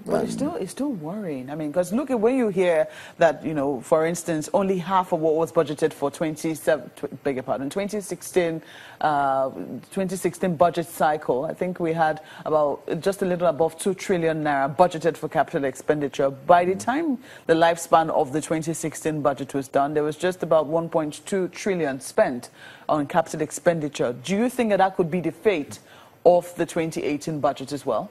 But it's still worrying. I mean, because look at when you hear that, you know, for instance, only half of what was budgeted for 2016 budget cycle. I think we had about just a little above 2 trillion naira budgeted for capital expenditure. By the time the lifespan of the 2016 budget was done, there was just about 1.2 trillion spent on capital expenditure. Do you think that that could be the fate of the 2018 budget as well?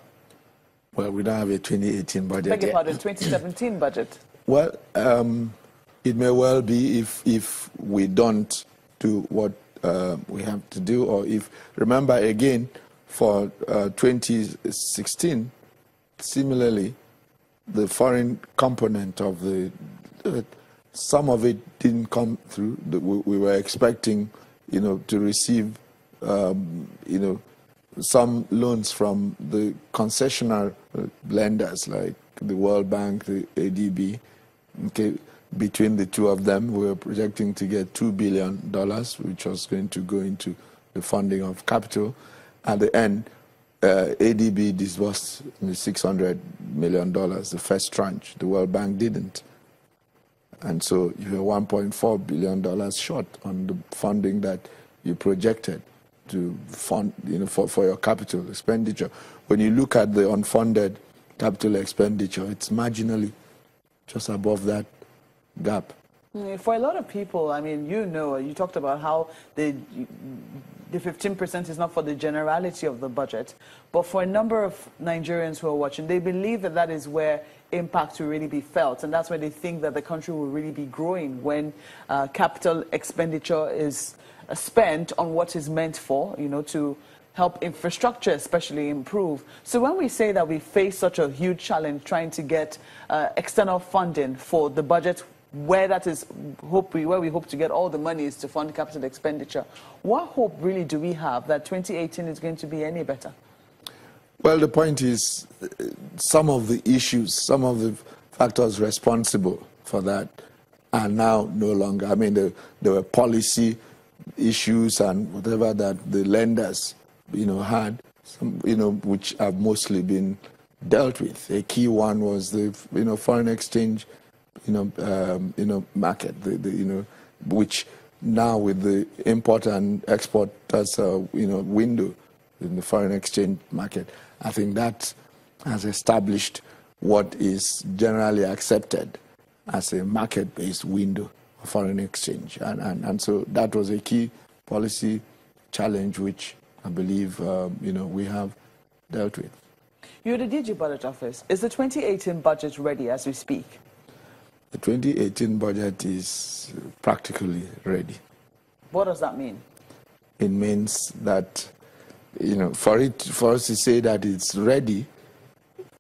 Well, we don't have a 2018 budget. Beg your pardon, 2017 budget. Well, it may well be if we don't do what we have to do, or if, remember again, for 2016, similarly, the foreign component of the, some of it didn't come through. We were expecting, you know, to receive, you know, some loans from the concessional lenders like the World Bank, the ADB. Okay, between the two of them, we were projecting to get $2 billion, which was going to go into the funding of capital. At the end, ADB disbursed $600 million, the first tranche. The World Bank didn't. And so you were $1.4 billion short on the funding that you projected to fund, you know, for your capital expenditure. When you look at the unfunded capital expenditure, it's marginally just above that gap. For a lot of people, I mean, you know, you talked about how the 15% is not for the generality of the budget, but for a number of Nigerians who are watching, they believe that that is where impact will really be felt, and that's where they think that the country will really be growing when capital expenditure is spent on what is meant for, you know, to help infrastructure especially improve. So when we say that we face such a huge challenge trying to get external funding for the budget, where that is where we hope to get all the money is to fund capital expenditure, what hope really do we have that 2018 is going to be any better? Well, the point is, some of the issues, some of the factors responsible for that are now no longer. I mean, there were policy issues and whatever that the lenders, you know, had, some, you know, which have mostly been dealt with. A key one was the, you know, foreign exchange, market, which now with the import and export as a, window in the foreign exchange market, I think that has established what is generally accepted as a market-based window of foreign exchange. And so that was a key policy challenge which I believe, we have dealt with. You're the DG Budget Office. Is the 2018 budget ready as we speak? The 2018 budget is practically ready. What does that mean? It means that, for us to say that it's ready,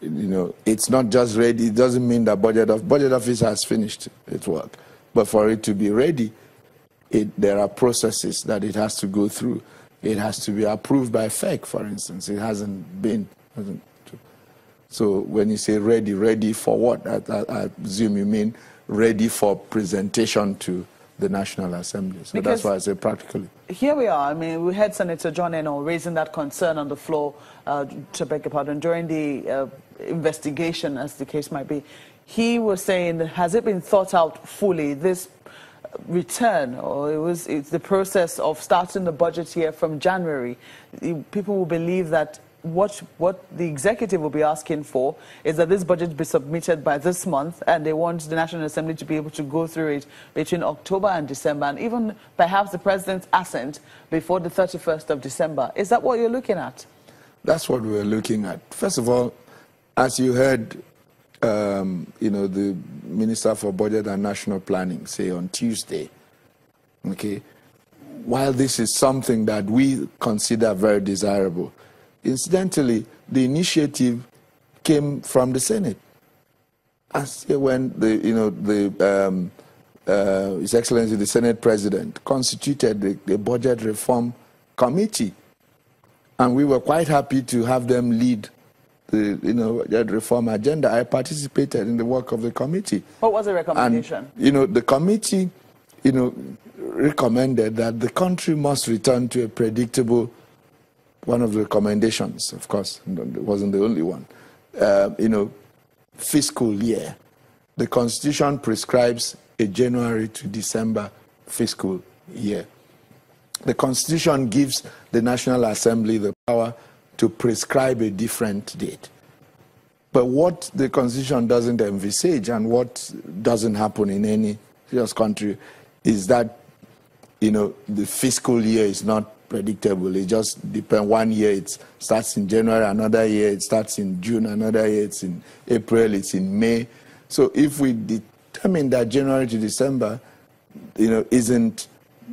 it's not just ready. It doesn't mean that Budget Office has finished its work. But for it to be ready, there are processes that it has to go through. It has to be approved by FEC, for instance. It hasn't been. So when you say ready for what? I assume you mean ready for presentation to the National Assembly. So because that's why I say practically. Here we are. I mean, we had Senator John Eno raising that concern on the floor, to beg your pardon, during the investigation, as the case might be. He was saying, has it been thought out fully, this return, or it's the process of starting the budget year from January? People will believe that what the executive will be asking for is that this budget be submitted by this month, and they want the National Assembly to be able to go through it between October and December, and even perhaps the president's assent before the 31st of December. Is that what you're looking at? That's what we're looking at. First of all, as you heard, the Minister for Budget and National Planning say on Tuesday, okay, while this is something that we consider very desirable, incidentally, the initiative came from the Senate. As when His Excellency the Senate President constituted the Budget Reform Committee, and we were quite happy to have them lead the budget reform agenda. I participated in the work of the committee. What was the recommendation? And, the committee, recommended that the country must return to a predictable. One of the recommendations, of course, it wasn't the only one, fiscal year. The Constitution prescribes a January to December fiscal year. The Constitution gives the National Assembly the power to prescribe a different date. But what the Constitution doesn't envisage, and what doesn't happen in any serious country, is that, the fiscal year is not predictable. It just depends. One year it starts in January, another year it starts in June, another year it's in April, it's in May. So if we determine that January to December, isn't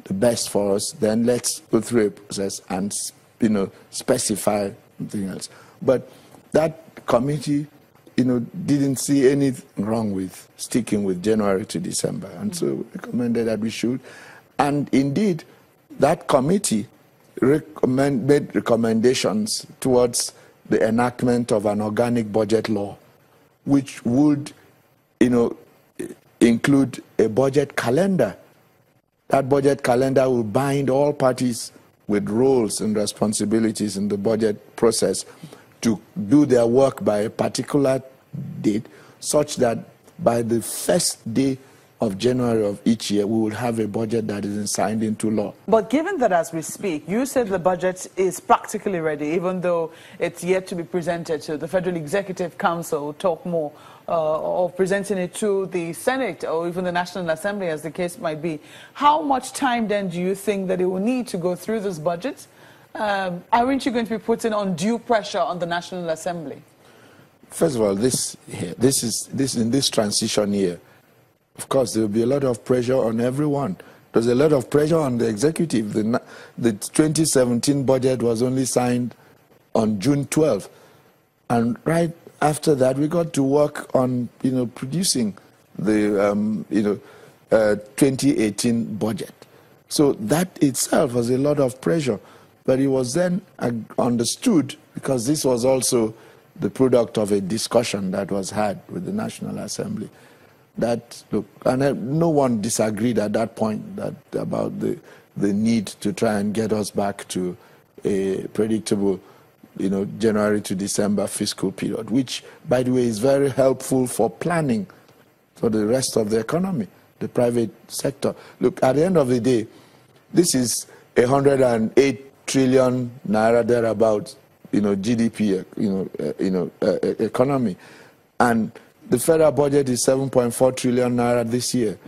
the best for us, then let's go through a process and, specify something else. But that committee, didn't see anything wrong with sticking with January to December, and so we recommended that we should. And indeed, that committee made recommendations towards the enactment of an organic budget law, which would, include a budget calendar. That budget calendar will bind all parties with roles and responsibilities in the budget process to do their work by a particular date, such that by the first day of January of each year, we will have a budget that is signed into law. But given that as we speak, you said the budget is practically ready, even though it's yet to be presented to the Federal Executive Council, talk more of presenting it to the Senate or even the National Assembly, as the case might be. How much time then do you think that it will need to go through this budget? Aren't you going to be putting undue pressure on the National Assembly? First of all, this in this transition year, of course, there will be a lot of pressure on everyone. There's a lot of pressure on the executive. The 2017 budget was only signed on June 12th. And right after that, we got to work on, producing the, 2018 budget. So that itself was a lot of pressure. But it was then understood, because this was also the product of a discussion that was had with the National Assembly, that, look, and no one disagreed at that point about the need to try and get us back to a predictable, January to December fiscal period, which, by the way, is very helpful for planning for the rest of the economy, the private sector. Look, at the end of the day, this is 108 trillion naira thereabouts, GDP, economy, and the federal budget is 7.4 trillion naira this year.